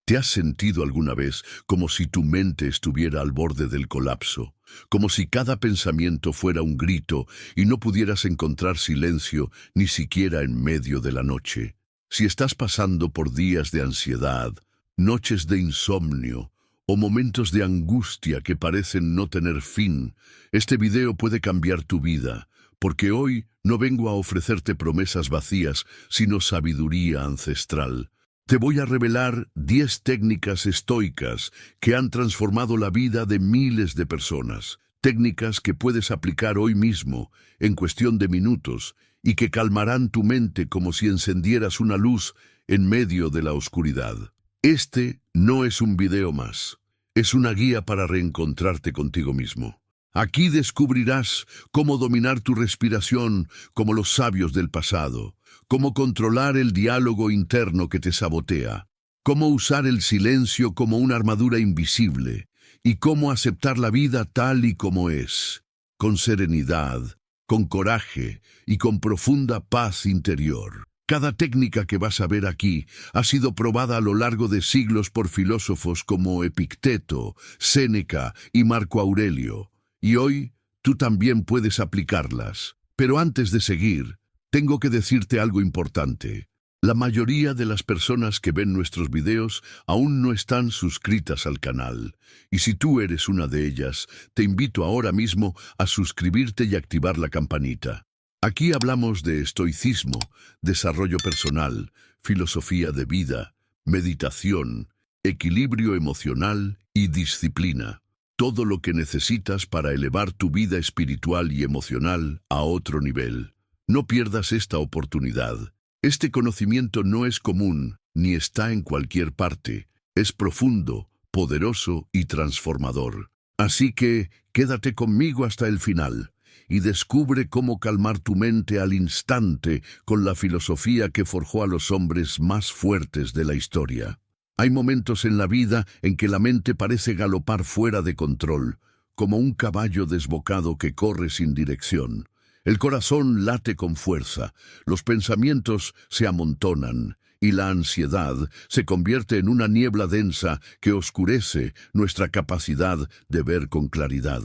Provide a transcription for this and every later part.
¿Te has sentido alguna vez como si tu mente estuviera al borde del colapso? Como si cada pensamiento fuera un grito y no pudieras encontrar silencio ni siquiera en medio de la noche. Si estás pasando por días de ansiedad, noches de insomnio o momentos de angustia que parecen no tener fin, este video puede cambiar tu vida, porque hoy no vengo a ofrecerte promesas vacías, sino sabiduría ancestral. Te voy a revelar 10 técnicas estoicas que han transformado la vida de miles de personas. Técnicas que puedes aplicar hoy mismo, en cuestión de minutos, y que calmarán tu mente como si encendieras una luz en medio de la oscuridad. Este no es un video más, es una guía para reencontrarte contigo mismo. Aquí descubrirás cómo dominar tu respiración como los sabios del pasado, cómo controlar el diálogo interno que te sabotea, cómo usar el silencio como una armadura invisible y cómo aceptar la vida tal y como es, con serenidad, con coraje y con profunda paz interior. Cada técnica que vas a ver aquí ha sido probada a lo largo de siglos por filósofos como Epicteto, Séneca y Marco Aurelio, y hoy tú también puedes aplicarlas. Pero antes de seguir, tengo que decirte algo importante. La mayoría de las personas que ven nuestros videos aún no están suscritas al canal, y si tú eres una de ellas, te invito ahora mismo a suscribirte y activar la campanita. Aquí hablamos de estoicismo, desarrollo personal, filosofía de vida, meditación, equilibrio emocional y disciplina. Todo lo que necesitas para elevar tu vida espiritual y emocional a otro nivel. No pierdas esta oportunidad. Este conocimiento no es común, ni está en cualquier parte. Es profundo, poderoso y transformador. Así que, quédate conmigo hasta el final y descubre cómo calmar tu mente al instante con la filosofía que forjó a los hombres más fuertes de la historia. Hay momentos en la vida en que la mente parece galopar fuera de control, como un caballo desbocado que corre sin dirección. El corazón late con fuerza, los pensamientos se amontonan y la ansiedad se convierte en una niebla densa que oscurece nuestra capacidad de ver con claridad.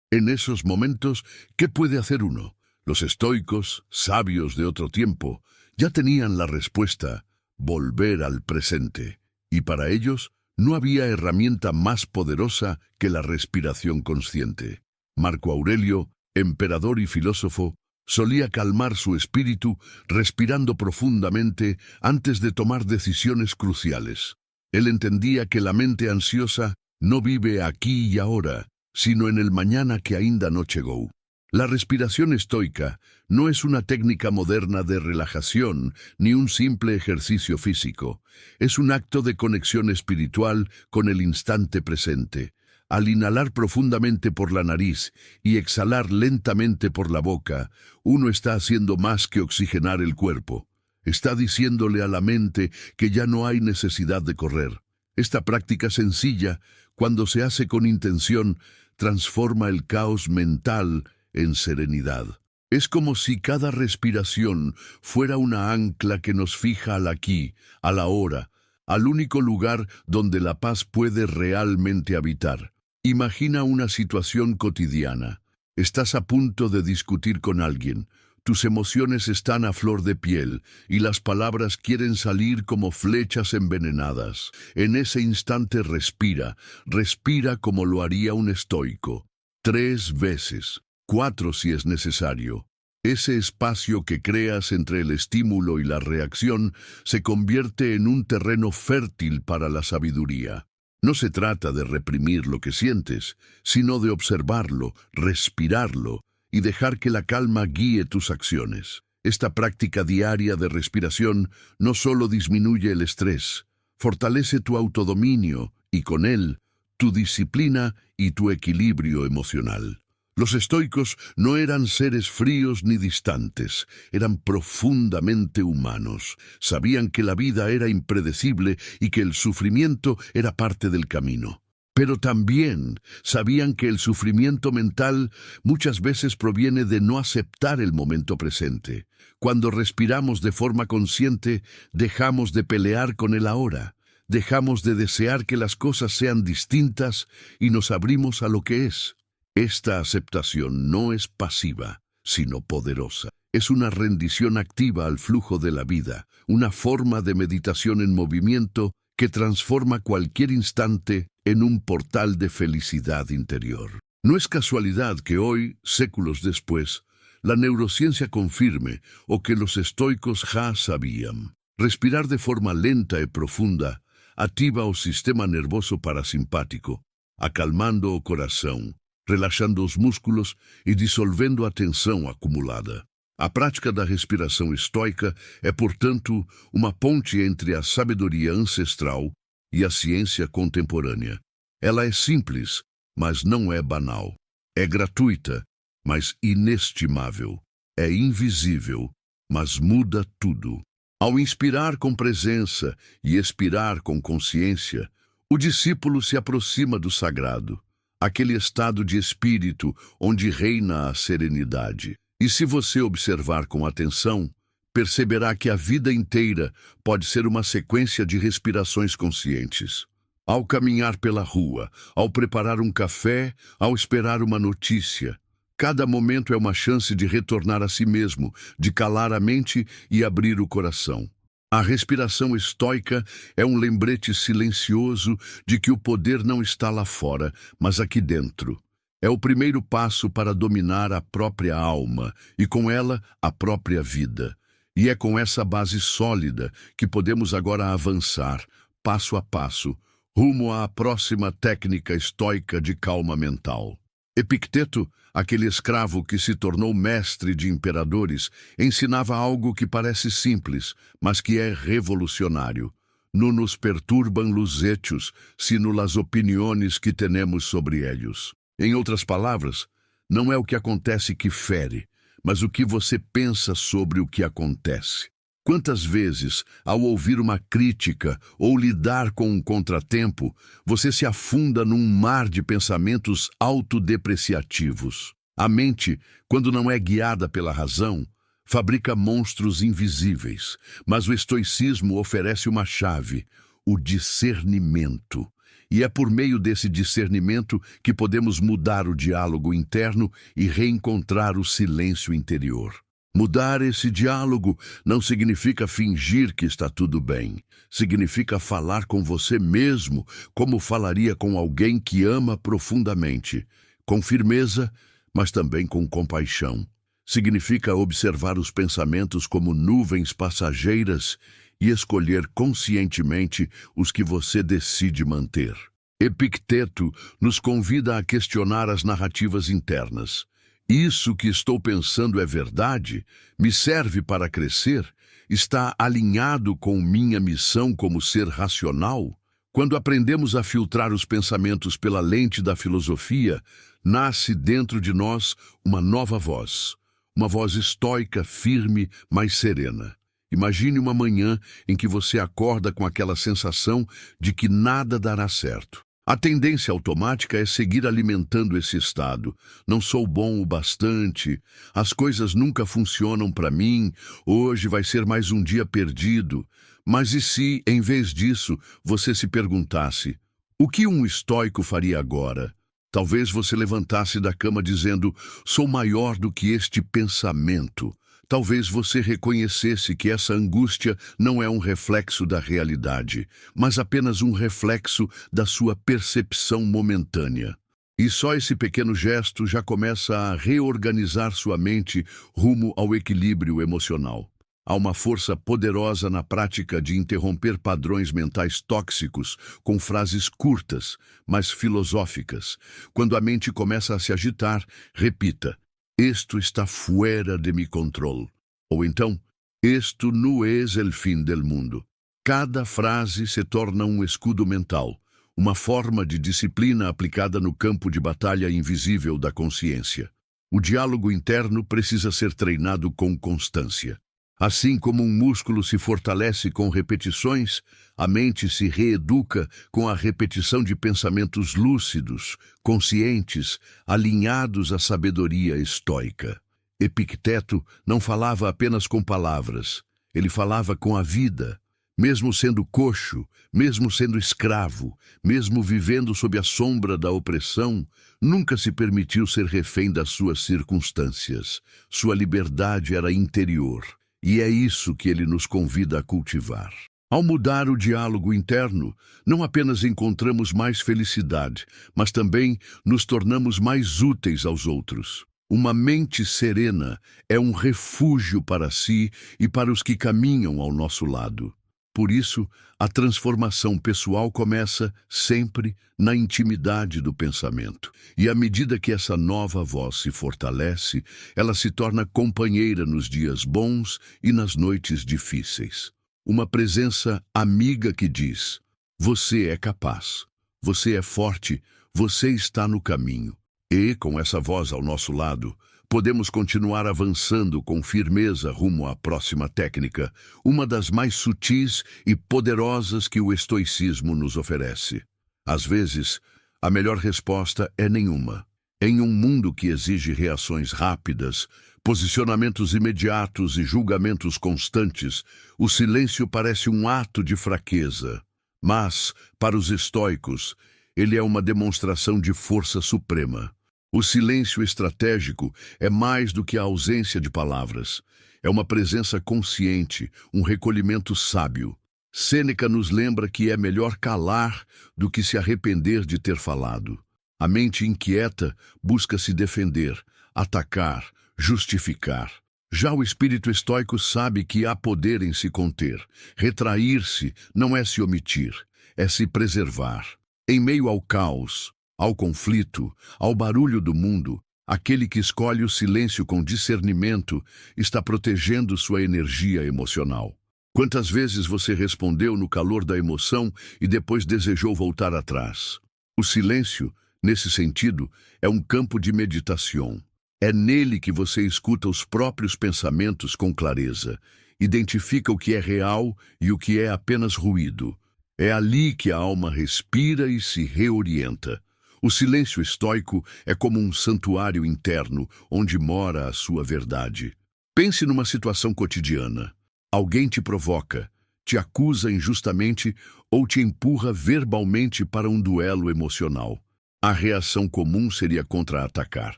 En esos momentos, ¿qué puede hacer uno? Los estoicos, sabios de otro tiempo, ya tenían la respuesta: volver al presente. Y para ellos no había herramienta más poderosa que la respiración consciente. Marco Aurelio, emperador y filósofo, solía calmar su espíritu respirando profundamente antes de tomar decisiones cruciales. Él entendía que la mente ansiosa no vive aquí y ahora, sino en el mañana que ainda no chegou. La respiración estoica no es una técnica moderna de relajación ni un simple ejercicio físico. Es un acto de conexión espiritual con el instante presente. Al inhalar profundamente por la nariz y exhalar lentamente por la boca, uno está haciendo más que oxigenar el cuerpo. Está diciéndole a la mente que ya no hay necesidad de correr. Esta práctica sencilla, cuando se hace con intención, transforma el caos mental en serenidad. Es como si cada respiración fuera una ancla que nos fija al aquí, a la hora, al único lugar donde la paz puede realmente habitar. Imagina una situación cotidiana. Estás a punto de discutir con alguien. Tus emociones están a flor de piel y las palabras quieren salir como flechas envenenadas. En ese instante respira como lo haría un estoico. 3 veces, 4 si es necesario. Ese espacio que creas entre el estímulo y la reacción se convierte en un terreno fértil para la sabiduría. No se trata de reprimir lo que sientes, sino de observarlo, respirarlo y dejar que la calma guíe tus acciones. Esta práctica diaria de respiración no solo disminuye el estrés, fortalece tu autodominio y con él tu disciplina y tu equilibrio emocional. Los estoicos no eran seres fríos ni distantes, eran profundamente humanos. Sabían que la vida era impredecible y que el sufrimiento era parte del camino. Pero también sabían que el sufrimiento mental muchas veces proviene de no aceptar el momento presente. Cuando respiramos de forma consciente, dejamos de pelear con el ahora. Dejamos de desear que las cosas sean distintas y nos abrimos a lo que es. Esta aceptación no es pasiva, sino poderosa. Es una rendición activa al flujo de la vida, una forma de meditación en movimiento que transforma cualquier instante en un portal de felicidad interior. No es casualidad que hoy, séculos después, la neurociencia confirme o que los estoicos ya sabían. Respirar de forma lenta y profunda ativa o sistema nervoso parasimpático, acalmando o coração, relaxando os músculos e dissolvendo a tensão acumulada. A prática da respiração estoica é, portanto, uma ponte entre a sabedoria ancestral e a ciência contemporânea. Ela é simples, mas não é banal. É gratuita, mas inestimável. É invisível, mas muda tudo. Ao inspirar com presença e expirar com consciência, o discípulo se aproxima do sagrado, aquele estado de espírito onde reina a serenidade. E se você observar com atenção, perceberá que a vida inteira pode ser uma sequência de respirações conscientes. Ao caminhar pela rua, ao preparar um café, ao esperar uma notícia, cada momento é uma chance de retornar a si mesmo, de calar a mente e abrir o coração. A respiração estoica é um lembrete silencioso de que o poder não está lá fora, mas aqui dentro. É o primeiro passo para dominar a própria alma e, com ela, a própria vida. E é com essa base sólida que podemos agora avançar, passo a passo, rumo à próxima técnica estoica de calma mental. Epicteto, aquele escravo que se tornou mestre de imperadores, ensinava algo que parece simples, mas que é revolucionário. No nos perturban los hechos, sino las opiniones que tenemos sobre ellos. Em outras palavras, não é o que acontece que fere, mas o que você pensa sobre o que acontece. Quantas vezes, ao ouvir uma crítica ou lidar com um contratempo, você se afunda num mar de pensamentos autodepreciativos? A mente, quando não é guiada pela razão, fabrica monstros invisíveis, mas o estoicismo oferece uma chave, o discernimento. E é por meio desse discernimento que podemos mudar o diálogo interno e reencontrar o silêncio interior. Mudar esse diálogo não significa fingir que está tudo bem. Significa falar com você mesmo como falaria com alguém que ama profundamente, com firmeza, mas também com compaixão. Significa observar os pensamentos como nuvens passageiras e escolher conscientemente os que você decide manter. Epicteto nos convida a questionar as narrativas internas. Isso que estou pensando é verdade? Me serve para crescer? Está alinhado com minha missão como ser racional? Quando aprendemos a filtrar os pensamentos pela lente da filosofia, nasce dentro de nós uma nova voz. Uma voz estoica, firme, mas serena. Imagine uma manhã em que você acorda com aquela sensação de que nada dará certo. A tendência automática é seguir alimentando esse estado. Não sou bom o bastante, as coisas nunca funcionam para mim, hoje vai ser mais um dia perdido. Mas e se, em vez disso, você se perguntasse, o que um estoico faria agora? Talvez você levantasse da cama dizendo, sou maior do que este pensamento. Talvez você reconhecesse que essa angústia não é um reflexo da realidade, mas apenas um reflexo da sua percepção momentânea. E só esse pequeno gesto já começa a reorganizar sua mente rumo ao equilíbrio emocional. Há uma força poderosa na prática de interromper padrões mentais tóxicos com frases curtas, mas filosóficas. Quando a mente começa a se agitar, repita: "Esto está fuera de mi control." Ou então, "Esto no es el fin del mundo." Cada frase se torna um escudo mental, uma forma de disciplina aplicada no campo de batalha invisível da consciência. O diálogo interno precisa ser treinado com constância. Assim como um músculo se fortalece com repetições, a mente se reeduca com a repetição de pensamentos lúcidos, conscientes, alinhados à sabedoria estoica. Epicteto não falava apenas com palavras, ele falava com a vida. Mesmo sendo coxo, mesmo sendo escravo, mesmo vivendo sob a sombra da opressão, nunca se permitiu ser refém das suas circunstâncias. Sua liberdade era interior, e é isso que ele nos convida a cultivar. Ao mudar o diálogo interno, não apenas encontramos mais felicidade, mas também nos tornamos mais úteis aos outros. Uma mente serena é um refúgio para si e para os que caminham ao nosso lado. Por isso, a transformação pessoal começa sempre na intimidade do pensamento. E à medida que essa nova voz se fortalece, ela se torna companheira nos dias bons e nas noites difíceis. Uma presença amiga que diz: você é capaz, você é forte, você está no caminho. E, com essa voz ao nosso lado, podemos continuar avançando com firmeza rumo à próxima técnica, uma das mais sutis e poderosas que o estoicismo nos oferece. Às vezes, a melhor resposta é nenhuma. Em um mundo que exige reações rápidas, posicionamentos imediatos e julgamentos constantes, o silêncio parece um ato de fraqueza. Mas, para os estoicos, ele é uma demonstração de força suprema. O silêncio estratégico é mais do que a ausência de palavras. É uma presença consciente, um recolhimento sábio. Sêneca nos lembra que é melhor calar do que se arrepender de ter falado. A mente inquieta busca se defender, atacar, justificar. Já o espírito estoico sabe que há poder em se conter. Retrair-se não é se omitir, é se preservar. Em meio ao caos, ao conflito, ao barulho do mundo, aquele que escolhe o silêncio com discernimento está protegendo sua energia emocional. Quantas vezes você respondeu no calor da emoção e depois desejou voltar atrás? O silêncio, nesse sentido, é um campo de meditação. É nele que você escuta os próprios pensamentos com clareza, identifica o que é real e o que é apenas ruído. É ali que a alma respira e se reorienta. O silêncio estoico é como um santuário interno onde mora a sua verdade. Pense numa situação cotidiana. Alguém te provoca, te acusa injustamente ou te empurra verbalmente para um duelo emocional. A reação comum seria contra-atacar,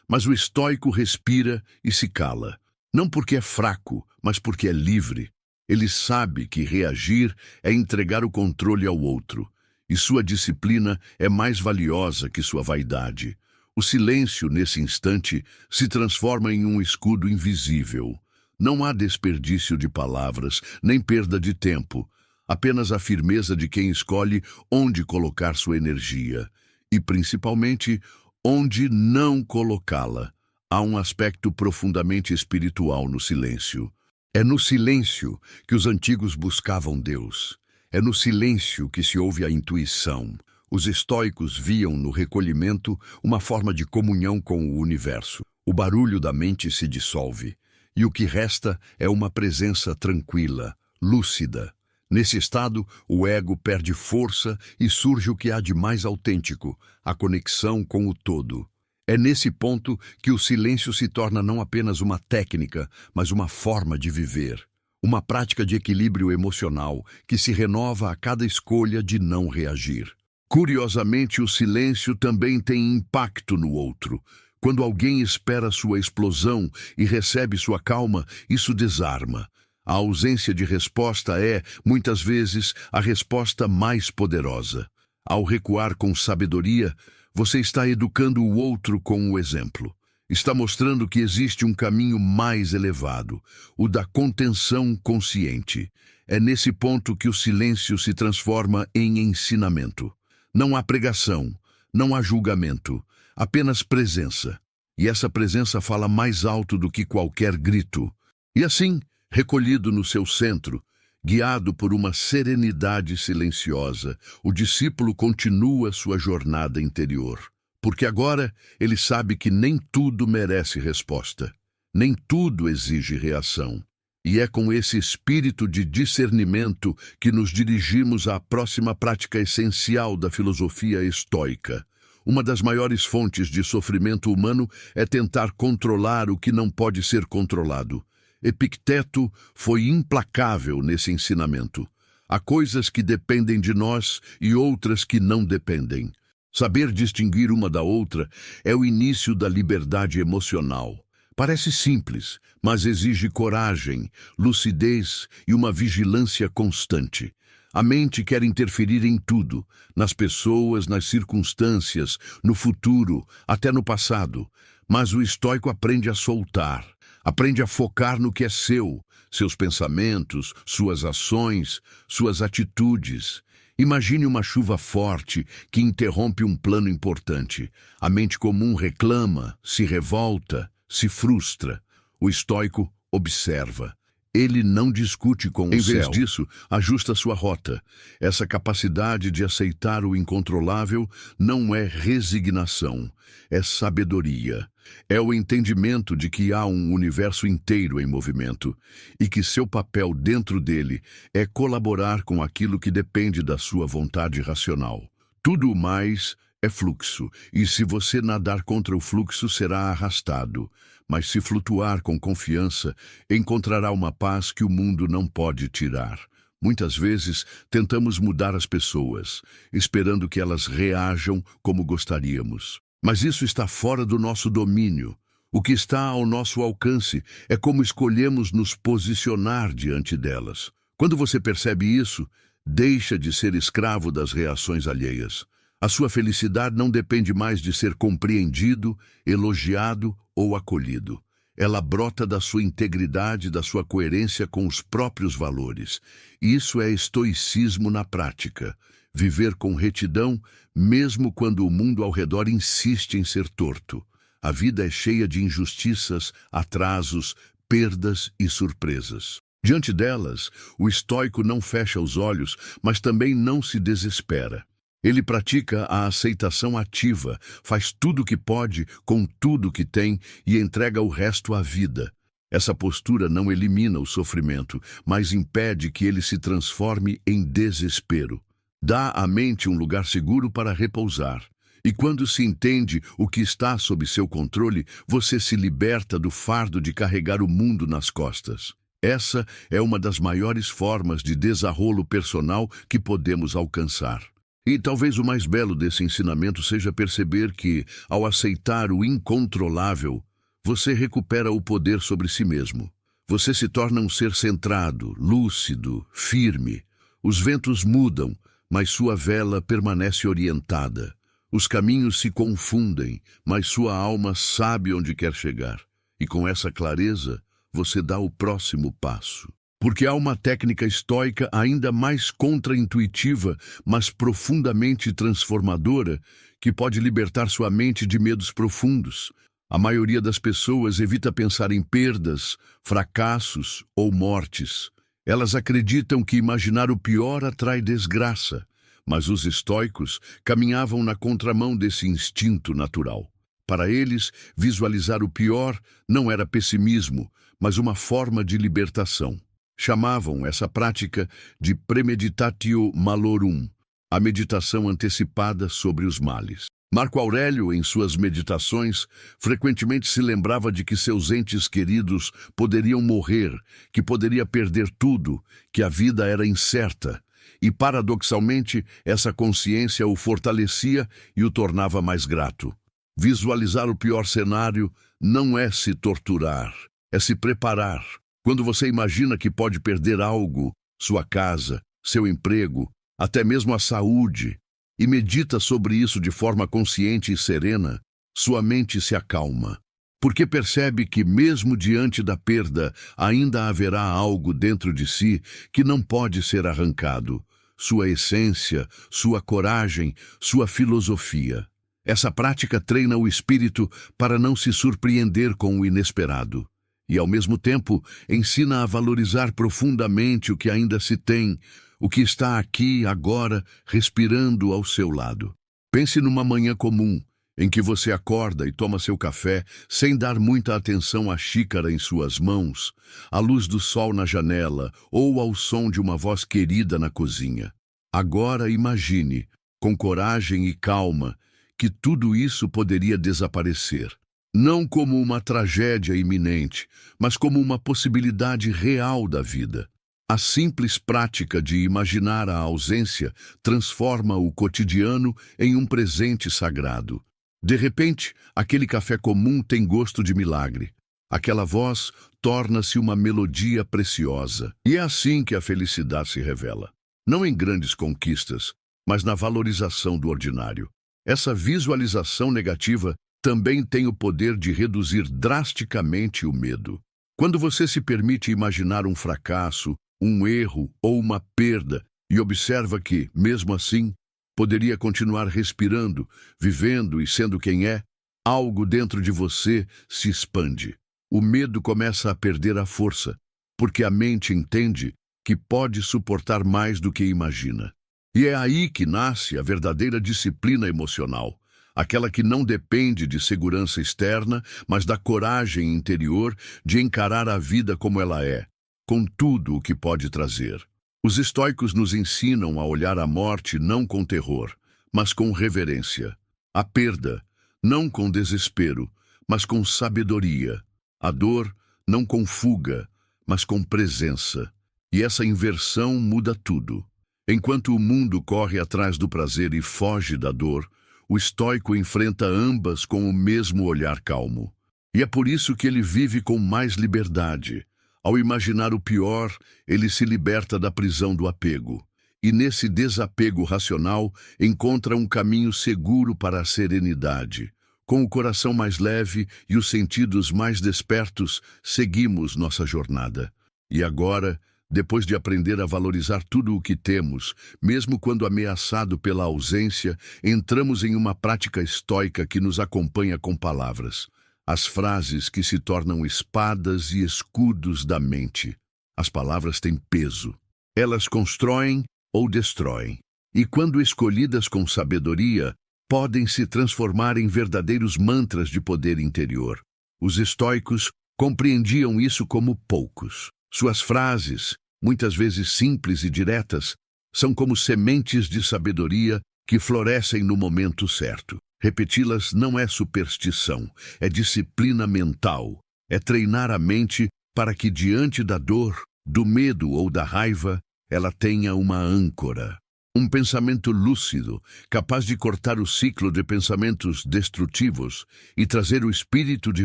mas o estoico respira e se cala. Não porque é fraco, mas porque é livre. Ele sabe que reagir é entregar o controle ao outro. E sua disciplina é mais valiosa que sua vaidade. O silêncio, nesse instante, se transforma em um escudo invisível. Não há desperdício de palavras, nem perda de tempo. Apenas a firmeza de quem escolhe onde colocar sua energia. E, principalmente, onde não colocá-la. Há um aspecto profundamente espiritual no silêncio. É no silêncio que os antigos buscavam Deus. É no silêncio que se ouve a intuição. Os estoicos viam no recolhimento uma forma de comunhão com o universo. O barulho da mente se dissolve, e o que resta é uma presença tranquila, lúcida. Nesse estado, o ego perde força e surge o que há de mais autêntico, a conexão com o todo. É nesse ponto que o silêncio se torna não apenas uma técnica, mas uma forma de viver. Uma prática de equilíbrio emocional que se renova a cada escolha de não reagir. Curiosamente, o silêncio também tem impacto no outro. Quando alguém espera sua explosão e recebe sua calma, isso desarma. A ausência de resposta é, muitas vezes, a resposta mais poderosa. Ao recuar com sabedoria, você está educando o outro com o exemplo. Está mostrando que existe um caminho mais elevado, o da contenção consciente. É nesse ponto que o silêncio se transforma em ensinamento. Não há pregação, não há julgamento, apenas presença. E essa presença fala mais alto do que qualquer grito. E assim, recolhido no seu centro, guiado por uma serenidade silenciosa, o discípulo continua sua jornada interior. Porque agora ele sabe que nem tudo merece resposta, nem tudo exige reação. E é com esse espírito de discernimento que nos dirigimos à próxima prática essencial da filosofia estoica. Uma das maiores fontes de sofrimento humano é tentar controlar o que não pode ser controlado. Epicteto foi implacável nesse ensinamento. Há coisas que dependem de nós e outras que não dependem. Saber distinguir uma da outra é o início da liberdade emocional. Parece simples, mas exige coragem, lucidez e uma vigilância constante. A mente quer interferir em tudo, nas pessoas, nas circunstâncias, no futuro, até no passado. Mas o estoico aprende a soltar, aprende a focar no que é seu, seus pensamentos, suas ações, suas atitudes. Imagine uma chuva forte que interrompe um plano importante. A mente comum reclama, se revolta, se frustra. O estoico observa. Ele não discute com o céu. Em vez disso, ajusta sua rota. Essa capacidade de aceitar o incontrolável não é resignação, é sabedoria. É o entendimento de que há um universo inteiro em movimento e que seu papel dentro dele é colaborar com aquilo que depende da sua vontade racional. Tudo o mais é fluxo, e se você nadar contra o fluxo, será arrastado. Mas se flutuar com confiança, encontrará uma paz que o mundo não pode tirar. Muitas vezes, tentamos mudar as pessoas, esperando que elas reajam como gostaríamos. Mas isso está fora do nosso domínio. O que está ao nosso alcance é como escolhemos nos posicionar diante delas. Quando você percebe isso, deixa de ser escravo das reações alheias. A sua felicidade não depende mais de ser compreendido, elogiado ou acolhido. Ela brota da sua integridade, da sua coerência com os próprios valores. Isso é estoicismo na prática. Viver com retidão, mesmo quando o mundo ao redor insiste em ser torto. A vida é cheia de injustiças, atrasos, perdas e surpresas. Diante delas, o estoico não fecha os olhos, mas também não se desespera. Ele pratica a aceitação ativa, faz tudo o que pode com tudo o que tem e entrega o resto à vida. Essa postura não elimina o sofrimento, mas impede que ele se transforme em desespero. Dá à mente um lugar seguro para repousar. E quando se entende o que está sob seu controle, você se liberta do fardo de carregar o mundo nas costas. Essa é uma das maiores formas de desarrolo personal que podemos alcançar. E talvez o mais belo desse ensinamento seja perceber que, ao aceitar o incontrolável, você recupera o poder sobre si mesmo. Você se torna um ser centrado, lúcido, firme. Os ventos mudam, mas sua vela permanece orientada. Os caminhos se confundem, mas sua alma sabe onde quer chegar. E com essa clareza, você dá o próximo passo. Porque há uma técnica estoica ainda mais contraintuitiva, mas profundamente transformadora, que pode libertar sua mente de medos profundos. A maioria das pessoas evita pensar em perdas, fracassos ou mortes. Elas acreditam que imaginar o pior atrai desgraça, mas os estoicos caminhavam na contramão desse instinto natural. Para eles, visualizar o pior não era pessimismo, mas uma forma de libertação. Chamavam essa prática de premeditatio malorum, a meditação antecipada sobre os males. Marco Aurélio, em suas meditações, frequentemente se lembrava de que seus entes queridos poderiam morrer, que poderia perder tudo, que a vida era incerta. E, paradoxalmente, essa consciência o fortalecia e o tornava mais grato. Visualizar o pior cenário não é se torturar, é se preparar. Quando você imagina que pode perder algo, sua casa, seu emprego, até mesmo a saúde, e medita sobre isso de forma consciente e serena, sua mente se acalma. Porque percebe que, mesmo diante da perda, ainda haverá algo dentro de si que não pode ser arrancado. Sua essência, sua coragem, sua filosofia. Essa prática treina o espírito para não se surpreender com o inesperado. E, ao mesmo tempo, ensina a valorizar profundamente o que ainda se tem, o que está aqui, agora, respirando ao seu lado. Pense numa manhã comum, em que você acorda e toma seu café sem dar muita atenção à xícara em suas mãos, à luz do sol na janela ou ao som de uma voz querida na cozinha. Agora imagine, com coragem e calma, que tudo isso poderia desaparecer. Não como uma tragédia iminente, mas como uma possibilidade real da vida. A simples prática de imaginar a ausência transforma o cotidiano em um presente sagrado. De repente, aquele café comum tem gosto de milagre. Aquela voz torna-se uma melodia preciosa. E é assim que a felicidade se revela. Não em grandes conquistas, mas na valorização do ordinário. Essa visualização negativa também tem o poder de reduzir drasticamente o medo. Quando você se permite imaginar um fracasso, um erro ou uma perda e observa que, mesmo assim, poderia continuar respirando, vivendo e sendo quem é, algo dentro de você se expande. O medo começa a perder a força, porque a mente entende que pode suportar mais do que imagina. E é aí que nasce a verdadeira disciplina emocional, aquela que não depende de segurança externa, mas da coragem interior de encarar a vida como ela é, com tudo o que pode trazer. Os estoicos nos ensinam a olhar a morte não com terror, mas com reverência. A perda, não com desespero, mas com sabedoria. A dor, não com fuga, mas com presença. E essa inversão muda tudo. Enquanto o mundo corre atrás do prazer e foge da dor, o estoico enfrenta ambas com o mesmo olhar calmo. E é por isso que ele vive com mais liberdade. Ao imaginar o pior, ele se liberta da prisão do apego. E nesse desapego racional, encontra um caminho seguro para a serenidade. Com o coração mais leve e os sentidos mais despertos, seguimos nossa jornada. E agora, depois de aprender a valorizar tudo o que temos, mesmo quando ameaçado pela ausência, entramos em uma prática estoica que nos acompanha com palavras. As frases que se tornam espadas e escudos da mente. As palavras têm peso. Elas constroem ou destroem. E quando escolhidas com sabedoria, podem se transformar em verdadeiros mantras de poder interior. Os estoicos compreendiam isso como poucos. Suas frases, muitas vezes simples e diretas, são como sementes de sabedoria que florescem no momento certo. Repeti-las não é superstição, é disciplina mental, é treinar a mente para que diante da dor, do medo ou da raiva, ela tenha uma âncora. Um pensamento lúcido, capaz de cortar o ciclo de pensamentos destrutivos e trazer o espírito de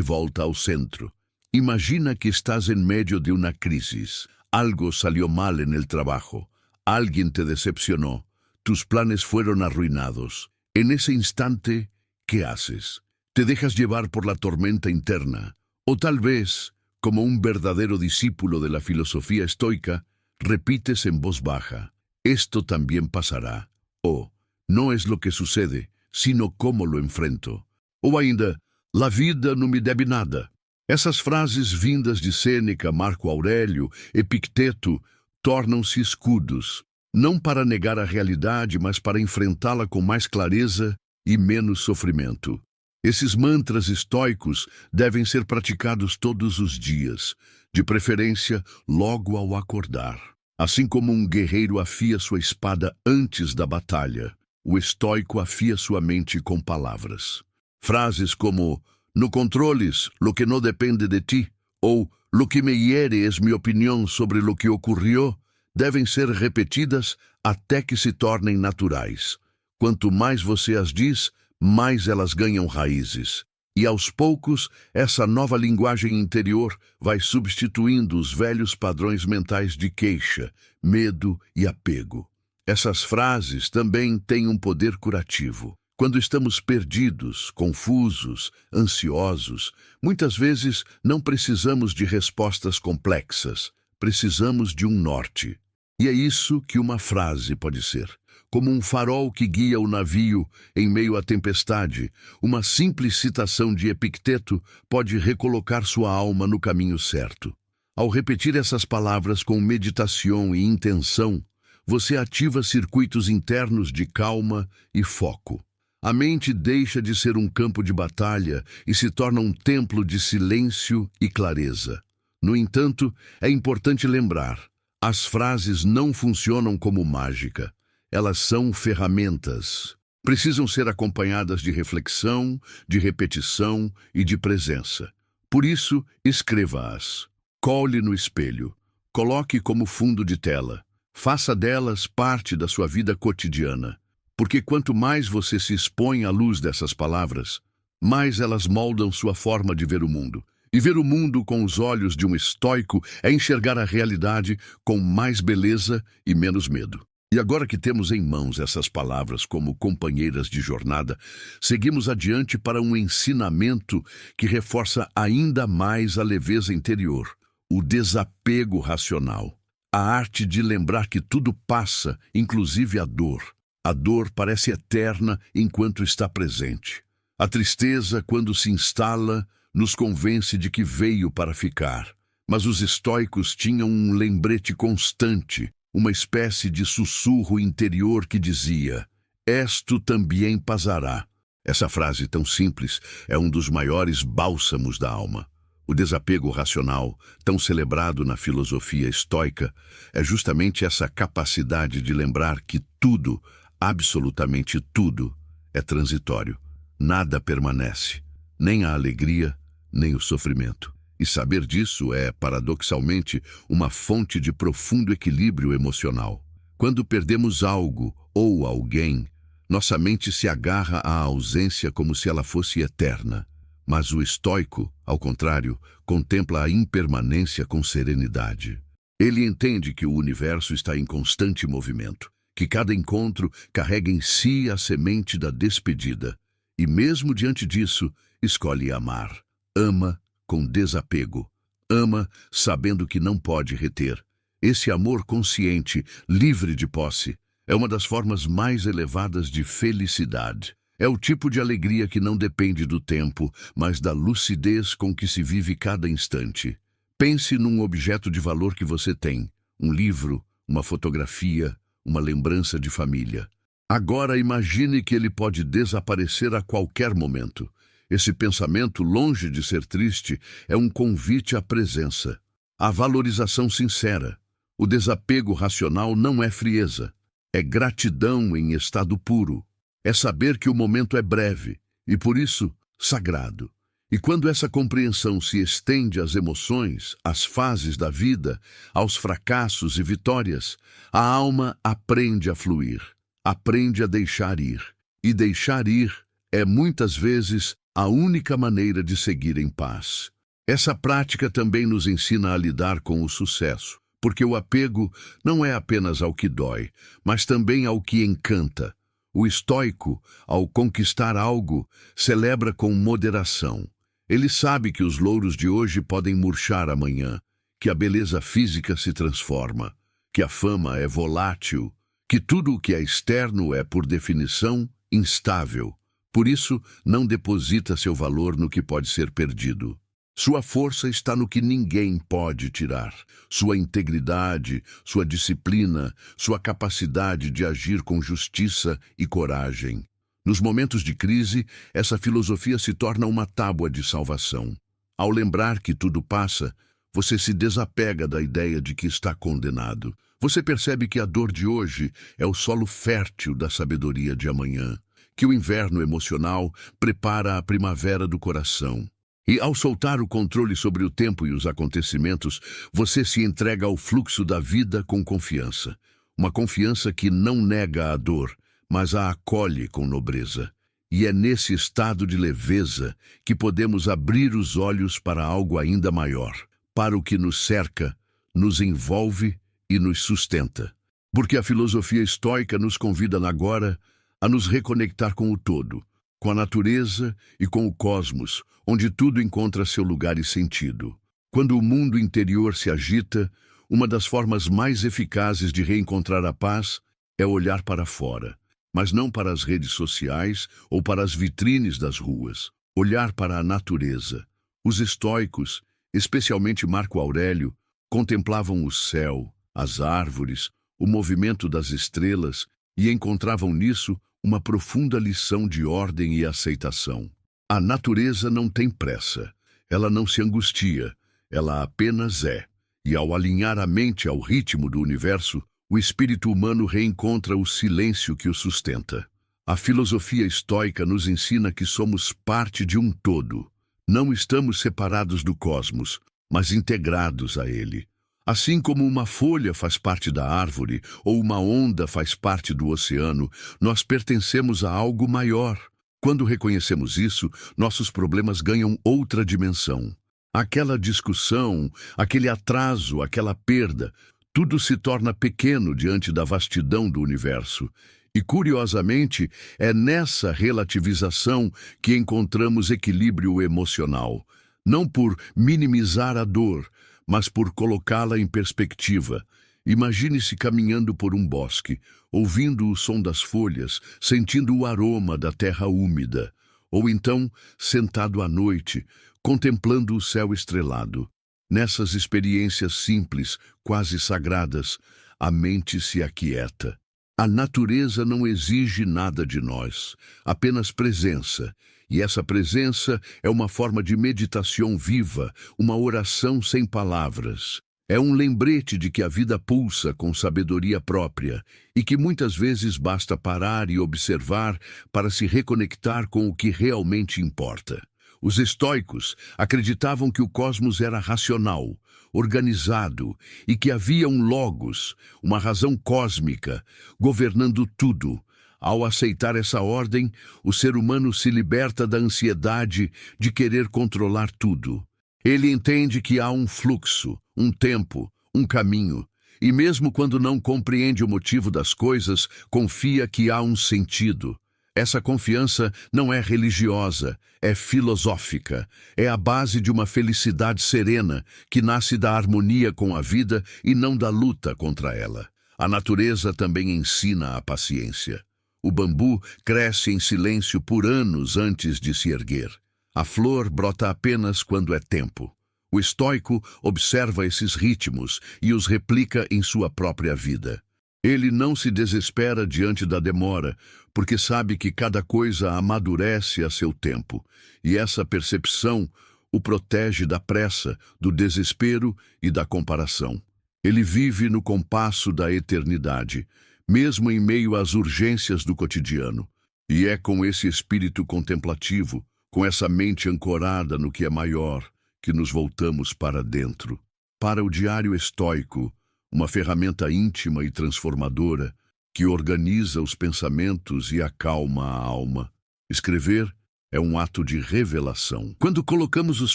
volta ao centro. Imagina que estás em medio de uma crise. Algo salió mal en el trabajo. Alguien te decepcionó. Tus planes fueron arruinados. En ese instante, ¿qué haces? ¿Te dejas llevar por la tormenta interna? O tal vez, como un verdadero discípulo de la filosofía estoica, repites en voz baja, esto también pasará. O, no es lo que sucede, sino cómo lo enfrento. Ou ainda, la vida não me deve nada. Essas frases vindas de Sêneca, Marco Aurélio, Epicteto, tornam-se escudos, não para negar a realidade, mas para enfrentá-la com mais clareza e menos sofrimento. Esses mantras estoicos devem ser praticados todos os dias, de preferência logo ao acordar. Assim como um guerreiro afia sua espada antes da batalha, o estoico afia sua mente com palavras. Frases como "no controles lo que no depende de ti" ou "lo que me hiere es mi opinión sobre lo que ocurrió" devem ser repetidas até que se tornem naturais. Quanto mais você as diz, mais elas ganham raízes. E aos poucos, essa nova linguagem interior vai substituindo os velhos padrões mentais de queixa, medo e apego. Essas frases também têm um poder curativo. Quando estamos perdidos, confusos, ansiosos, muitas vezes não precisamos de respostas complexas, precisamos de um norte. E é isso que uma frase pode ser. Como um farol que guia o navio em meio à tempestade, uma simples citação de Epicteto pode recolocar sua alma no caminho certo. Ao repetir essas palavras com meditação e intenção, você ativa circuitos internos de calma e foco. A mente deixa de ser um campo de batalha e se torna um templo de silêncio e clareza. No entanto, é importante lembrar, as frases não funcionam como mágica. Elas são ferramentas. Precisam ser acompanhadas de reflexão, de repetição e de presença. Por isso, escreva-as. Cole no espelho. coloque como fundo de tela. Faça delas parte da sua vida cotidiana. Porque quanto mais você se expõe à luz dessas palavras, mais elas moldam sua forma de ver o mundo. E ver o mundo com os olhos de um estoico é enxergar a realidade com mais beleza e menos medo. E agora que temos em mãos essas palavras como companheiras de jornada, seguimos adiante para um ensinamento que reforça ainda mais a leveza interior, o desapego racional. A arte de lembrar que tudo passa, inclusive a dor. A dor parece eterna enquanto está presente. A tristeza, quando se instala, nos convence de que veio para ficar. Mas os estoicos tinham um lembrete constante, uma espécie de sussurro interior que dizia: "Esto também passará". Essa frase tão simples é um dos maiores bálsamos da alma. O desapego racional, tão celebrado na filosofia estoica, é justamente essa capacidade de lembrar que tudo, absolutamente tudo, é transitório. Nada permanece, nem a alegria, nem o sofrimento. E saber disso é, paradoxalmente, uma fonte de profundo equilíbrio emocional. Quando perdemos algo ou alguém, nossa mente se agarra à ausência como se ela fosse eterna. Mas o estoico, ao contrário, contempla a impermanência com serenidade. Ele entende que o universo está em constante movimento, que cada encontro carrega em si a semente da despedida. E mesmo diante disso, escolhe amar. Ama com desapego. Ama sabendo que não pode reter. Esse amor consciente, livre de posse, é uma das formas mais elevadas de felicidade. É o tipo de alegria que não depende do tempo, mas da lucidez com que se vive cada instante. Pense num objeto de valor que você tem, um livro, uma fotografia, uma lembrança de família. Agora imagine que ele pode desaparecer a qualquer momento. Esse pensamento, longe de ser triste, é um convite à presença, à valorização sincera. O desapego racional não é frieza, é gratidão em estado puro. É saber que o momento é breve e, por isso, sagrado. E quando essa compreensão se estende às emoções, às fases da vida, aos fracassos e vitórias, a alma aprende a fluir, aprende a deixar ir. E deixar ir é, muitas vezes, a única maneira de seguir em paz. Essa prática também nos ensina a lidar com o sucesso, porque o apego não é apenas ao que dói, mas também ao que encanta. O estoico, ao conquistar algo, celebra com moderação. Ele sabe que os louros de hoje podem murchar amanhã, que a beleza física se transforma, que a fama é volátil, que tudo o que é externo é, por definição, instável. Por isso, não deposita seu valor no que pode ser perdido. Sua força está no que ninguém pode tirar. Sua integridade, sua disciplina, sua capacidade de agir com justiça e coragem. Nos momentos de crise, essa filosofia se torna uma tábua de salvação. Ao lembrar que tudo passa, você se desapega da ideia de que está condenado. Você percebe que a dor de hoje é o solo fértil da sabedoria de amanhã, que o inverno emocional prepara a primavera do coração. E ao soltar o controle sobre o tempo e os acontecimentos, você se entrega ao fluxo da vida com confiança. Uma confiança que não nega a dor, mas a acolhe com nobreza. E é nesse estado de leveza que podemos abrir os olhos para algo ainda maior, para o que nos cerca, nos envolve e nos sustenta. Porque a filosofia estoica nos convida agora a nos reconectar com o todo, com a natureza e com o cosmos, onde tudo encontra seu lugar e sentido. Quando o mundo interior se agita, uma das formas mais eficazes de reencontrar a paz é olhar para fora, mas não para as redes sociais ou para as vitrines das ruas. Olhar para a natureza. Os estoicos, especialmente Marco Aurélio, contemplavam o céu, as árvores, o movimento das estrelas e encontravam nisso uma profunda lição de ordem e aceitação. A natureza não tem pressa, ela não se angustia, ela apenas é. E ao alinhar a mente ao ritmo do universo, o espírito humano reencontra o silêncio que o sustenta. A filosofia estoica nos ensina que somos parte de um todo. Não estamos separados do cosmos, mas integrados a ele. Assim como uma folha faz parte da árvore ou uma onda faz parte do oceano, nós pertencemos a algo maior. Quando reconhecemos isso, nossos problemas ganham outra dimensão. Aquela discussão, aquele atraso, aquela perda, tudo se torna pequeno diante da vastidão do universo. E, curiosamente, é nessa relativização que encontramos equilíbrio emocional. Não por minimizar a dor, mas por colocá-la em perspectiva. Imagine-se caminhando por um bosque, ouvindo o som das folhas, sentindo o aroma da terra úmida. Ou então, sentado à noite, contemplando o céu estrelado. Nessas experiências simples, quase sagradas, a mente se aquieta. A natureza não exige nada de nós, apenas presença. E essa presença é uma forma de meditação viva, uma oração sem palavras. É um lembrete de que a vida pulsa com sabedoria própria e que muitas vezes basta parar e observar para se reconectar com o que realmente importa. Os estoicos acreditavam que o cosmos era racional, organizado e que havia um logos, uma razão cósmica, governando tudo. Ao aceitar essa ordem, o ser humano se liberta da ansiedade de querer controlar tudo. Ele entende que há um fluxo, um tempo, um caminho, e mesmo quando não compreende o motivo das coisas, confia que há um sentido. Essa confiança não é religiosa, é filosófica, é a base de uma felicidade serena que nasce da harmonia com a vida e não da luta contra ela. A natureza também ensina a paciência. O bambu cresce em silêncio por anos antes de se erguer. A flor brota apenas quando é tempo. O estoico observa esses ritmos e os replica em sua própria vida. Ele não se desespera diante da demora, porque sabe que cada coisa amadurece a seu tempo, e essa percepção o protege da pressa, do desespero e da comparação. Ele vive no compasso da eternidade, mesmo em meio às urgências do cotidiano. E é com esse espírito contemplativo, com essa mente ancorada no que é maior, que nos voltamos para dentro. Para o diário estoico, uma ferramenta íntima e transformadora que organiza os pensamentos e acalma a alma. Escrever é um ato de revelação. Quando colocamos os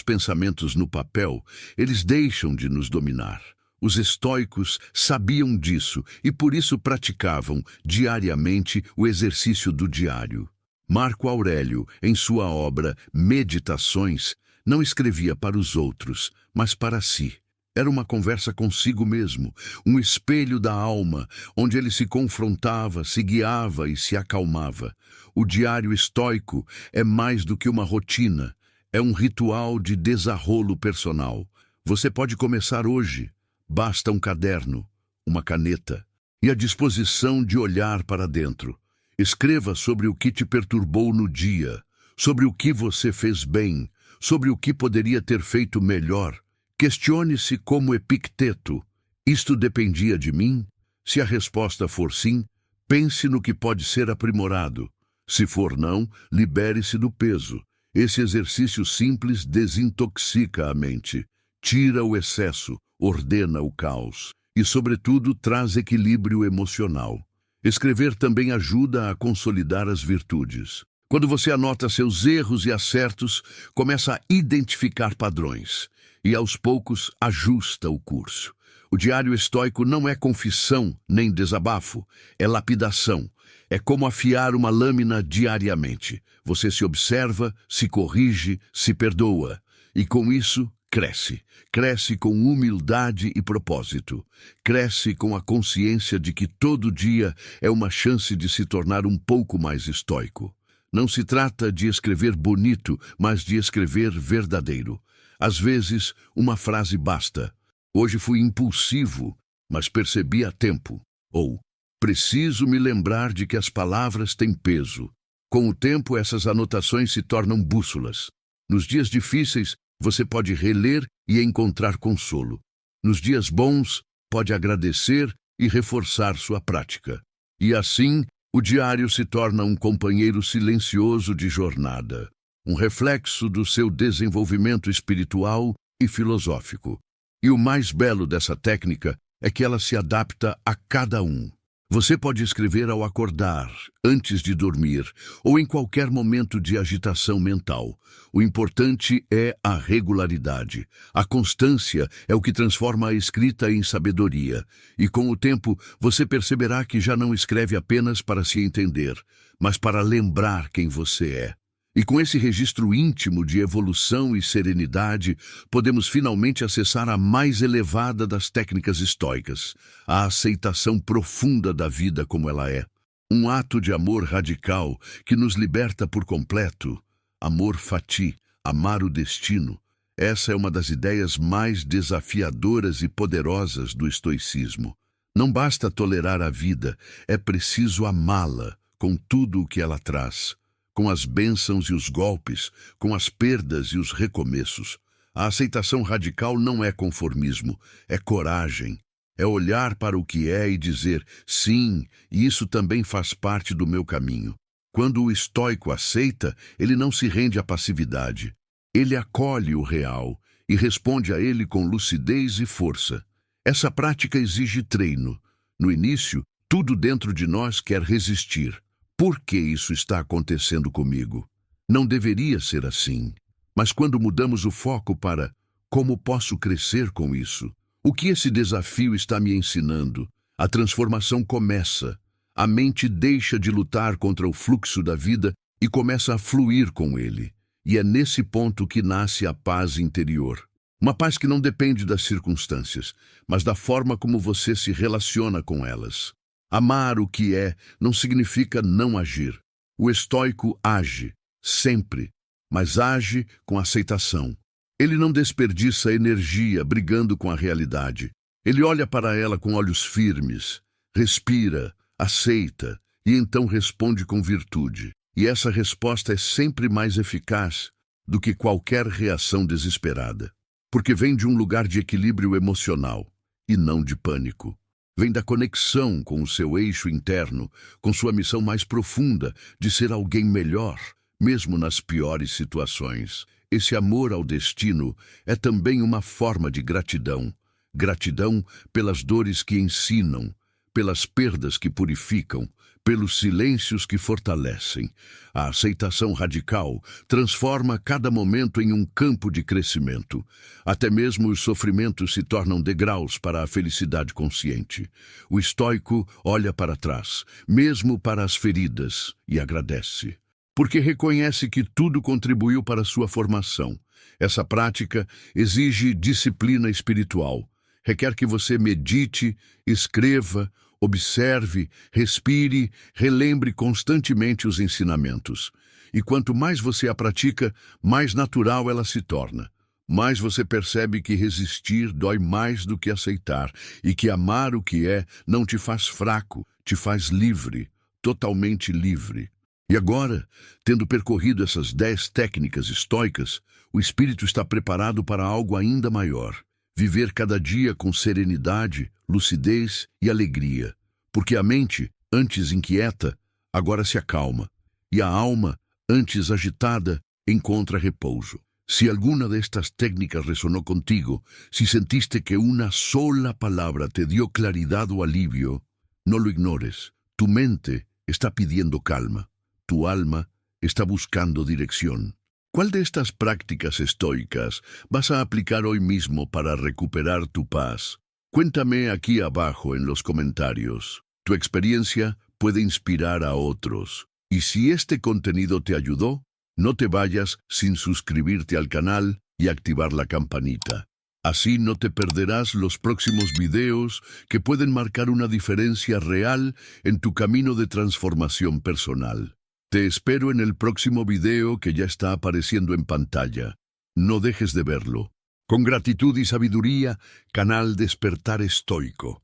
pensamentos no papel, eles deixam de nos dominar. Os estoicos sabiam disso e por isso praticavam diariamente o exercício do diário. Marco Aurélio, em sua obra Meditações, não escrevia para os outros, mas para si. Era uma conversa consigo mesmo, um espelho da alma, onde ele se confrontava, se guiava e se acalmava. O diário estoico é mais do que uma rotina, é um ritual de desarrolo personal. Você pode começar hoje. Basta um caderno, uma caneta e a disposição de olhar para dentro. Escreva sobre o que te perturbou no dia, sobre o que você fez bem, sobre o que poderia ter feito melhor. Questione-se como Epicteto: isto dependia de mim? Se a resposta for sim, pense no que pode ser aprimorado. Se for não, libere-se do peso. Esse exercício simples desintoxica a mente, tira o excesso, ordena o caos e, sobretudo, traz equilíbrio emocional. Escrever também ajuda a consolidar as virtudes. Quando você anota seus erros e acertos, começa a identificar padrões e, aos poucos, ajusta o curso. O diário estoico não é confissão nem desabafo, é lapidação. É como afiar uma lâmina diariamente. Você se observa, se corrige, se perdoa. E com isso, cresce. Cresce com humildade e propósito. Cresce com a consciência de que todo dia é uma chance de se tornar um pouco mais estoico. Não se trata de escrever bonito, mas de escrever verdadeiro. Às vezes, uma frase basta. Hoje fui impulsivo, mas percebi a tempo. Ou, preciso me lembrar de que as palavras têm peso. Com o tempo, essas anotações se tornam bússolas. Nos dias difíceis, você pode reler e encontrar consolo. Nos dias bons, pode agradecer e reforçar sua prática. E assim, o diário se torna um companheiro silencioso de jornada, um reflexo do seu desenvolvimento espiritual e filosófico. E o mais belo dessa técnica é que ela se adapta a cada um. Você pode escrever ao acordar, antes de dormir, ou em qualquer momento de agitação mental. O importante é a regularidade. A constância é o que transforma a escrita em sabedoria. E com o tempo, você perceberá que já não escreve apenas para se entender, mas para lembrar quem você é. E com esse registro íntimo de evolução e serenidade, podemos finalmente acessar a mais elevada das técnicas estoicas, a aceitação profunda da vida como ela é. Um ato de amor radical que nos liberta por completo. Amor fati, amar o destino. Essa é uma das ideias mais desafiadoras e poderosas do estoicismo. Não basta tolerar a vida, é preciso amá-la com tudo o que ela traz. Com as bênçãos e os golpes, com as perdas e os recomeços. A aceitação radical não é conformismo, é coragem. É olhar para o que é e dizer, sim, isso também faz parte do meu caminho. Quando o estoico aceita, ele não se rende à passividade. Ele acolhe o real e responde a ele com lucidez e força. Essa prática exige treino. No início, tudo dentro de nós quer resistir. Por que isso está acontecendo comigo? Não deveria ser assim. Mas quando mudamos o foco para como posso crescer com isso? O que esse desafio está me ensinando? A transformação começa. A mente deixa de lutar contra o fluxo da vida e começa a fluir com ele. E é nesse ponto que nasce a paz interior. Uma paz que não depende das circunstâncias, mas da forma como você se relaciona com elas. Amar o que é não significa não agir. O estoico age, sempre, mas age com aceitação. Ele não desperdiça energia brigando com a realidade. Ele olha para ela com olhos firmes, respira, aceita e então responde com virtude. E essa resposta é sempre mais eficaz do que qualquer reação desesperada, porque vem de um lugar de equilíbrio emocional e não de pânico. Vem da conexão com o seu eixo interno, com sua missão mais profunda de ser alguém melhor, mesmo nas piores situações. Esse amor ao destino é também uma forma de gratidão. Gratidão pelas dores que ensinam, pelas perdas que purificam, pelos silêncios que fortalecem. A aceitação radical transforma cada momento em um campo de crescimento. Até mesmo os sofrimentos se tornam degraus para a felicidade consciente. O estoico olha para trás, mesmo para as feridas, e agradece. Porque reconhece que tudo contribuiu para sua formação. Essa prática exige disciplina espiritual. Requer que você medite, escreva, observe, respire, relembre constantemente os ensinamentos. E quanto mais você a pratica, mais natural ela se torna. Mais você percebe que resistir dói mais do que aceitar, e que amar o que é não te faz fraco, te faz livre, totalmente livre. E agora, tendo percorrido essas 10 técnicas estoicas, o espírito está preparado para algo ainda maior. Viver cada dia com serenidade, lucidez e alegria. Porque a mente, antes inquieta, agora se acalma. E a alma, antes agitada, encontra repouso. Si alguna de estas técnicas resonó contigo, si sentiste que una sola palabra te dio claridad o alivio, no lo ignores. Tu mente está pidiendo calma. Tu alma está buscando dirección. ¿Cuál de estas prácticas estoicas vas a aplicar hoy mismo para recuperar tu paz? Cuéntame aquí abajo en los comentarios. Tu experiencia puede inspirar a otros. Y si este contenido te ayudó, no te vayas sin suscribirte al canal y activar la campanita. Así no te perderás los próximos videos que pueden marcar una diferencia real en tu camino de transformación personal. Te espero en el próximo video que ya está apareciendo en pantalla. No dejes de verlo. Con gratitud y sabiduría, Canal Despertar Estoico.